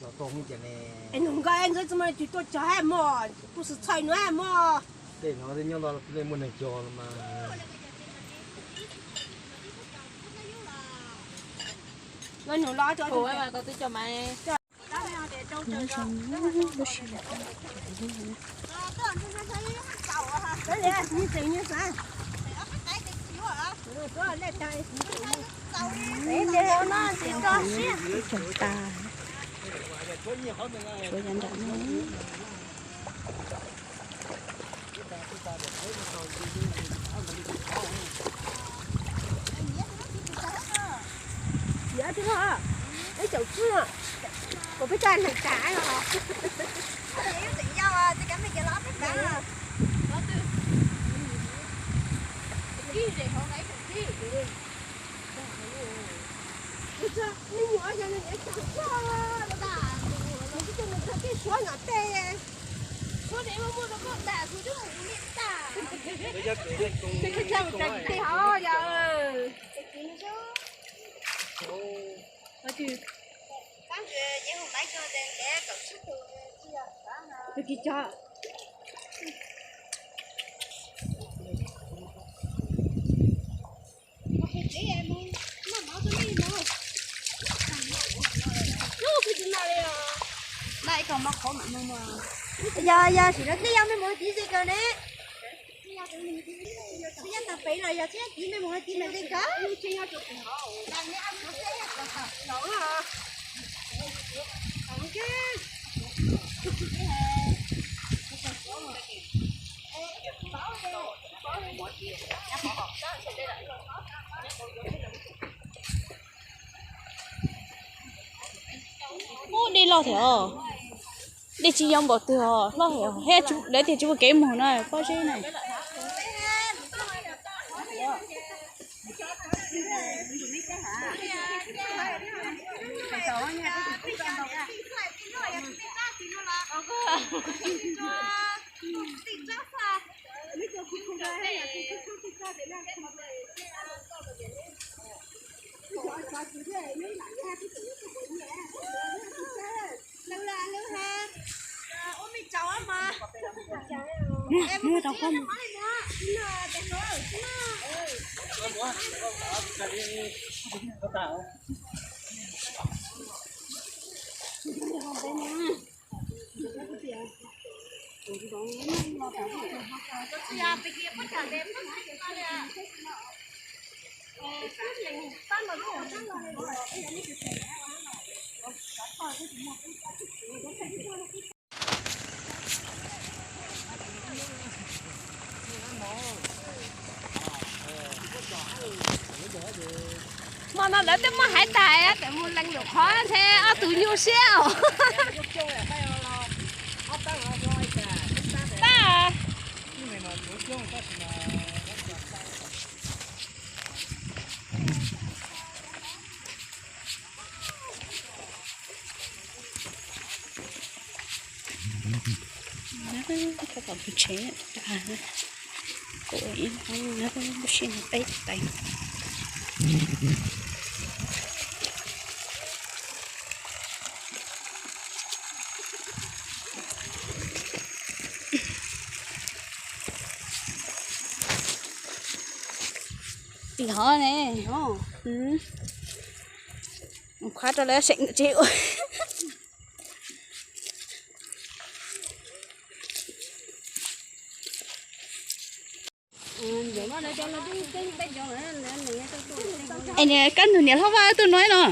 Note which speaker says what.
Speaker 1: 老多没见嘞。
Speaker 2: 哎，侬讲俺这怎么就多叫还么？不是菜暖还么？
Speaker 1: 对，然后这养到那没能教了嘛。
Speaker 2: 那侬拉掉
Speaker 3: 我嘛，到底叫买。
Speaker 2: 这里你这女生。
Speaker 4: trồng ta của dân đảo
Speaker 2: dạ chứ hả? Đấy chậu chưa? Có cái chai này cả rồi hả?
Speaker 3: Tự do à, tôi cảm thấy cái lót hết cả. Cái gì họ lấy cái gì?
Speaker 2: Cái nhỏ cho nên để chậu cho bà. Mình cái mình thấy cái số nhỏ tê.
Speaker 3: Số đấy mà mua nó có đà số chứ không có điện đà.
Speaker 2: Cái chậu trạch tê hả giờ?
Speaker 3: Cái gì chứ?
Speaker 2: Cái gì?
Speaker 3: Cảm觉也很买个的，给狗吃苦的，Cái
Speaker 2: gì cho?
Speaker 3: Này còn mắc khó mà mà. Giờ chỉ nó cái nhau mới muốn tí gì cơ đấy. Bây giờ tập bể rồi giờ chứ tí mới muốn tí là gì cả. Làm như ăn nó sẽ nấu hả? Ok.
Speaker 4: ô đi lo thế à đi chỉ dùng bỏ từ lo thế hết chú đấy thì chú kém một này có gì này mua đâu không
Speaker 2: Mà nó để tới mà hải tài á, tại mua lăng được khó thế, á tụi nhiêu xeo. Ta.
Speaker 4: nó có một chế à cô ấy nó có một chế nó bé tay nhỏ này khóa cho lấy xịn chịu anh này cân thử nhớ không vào tôi nói nó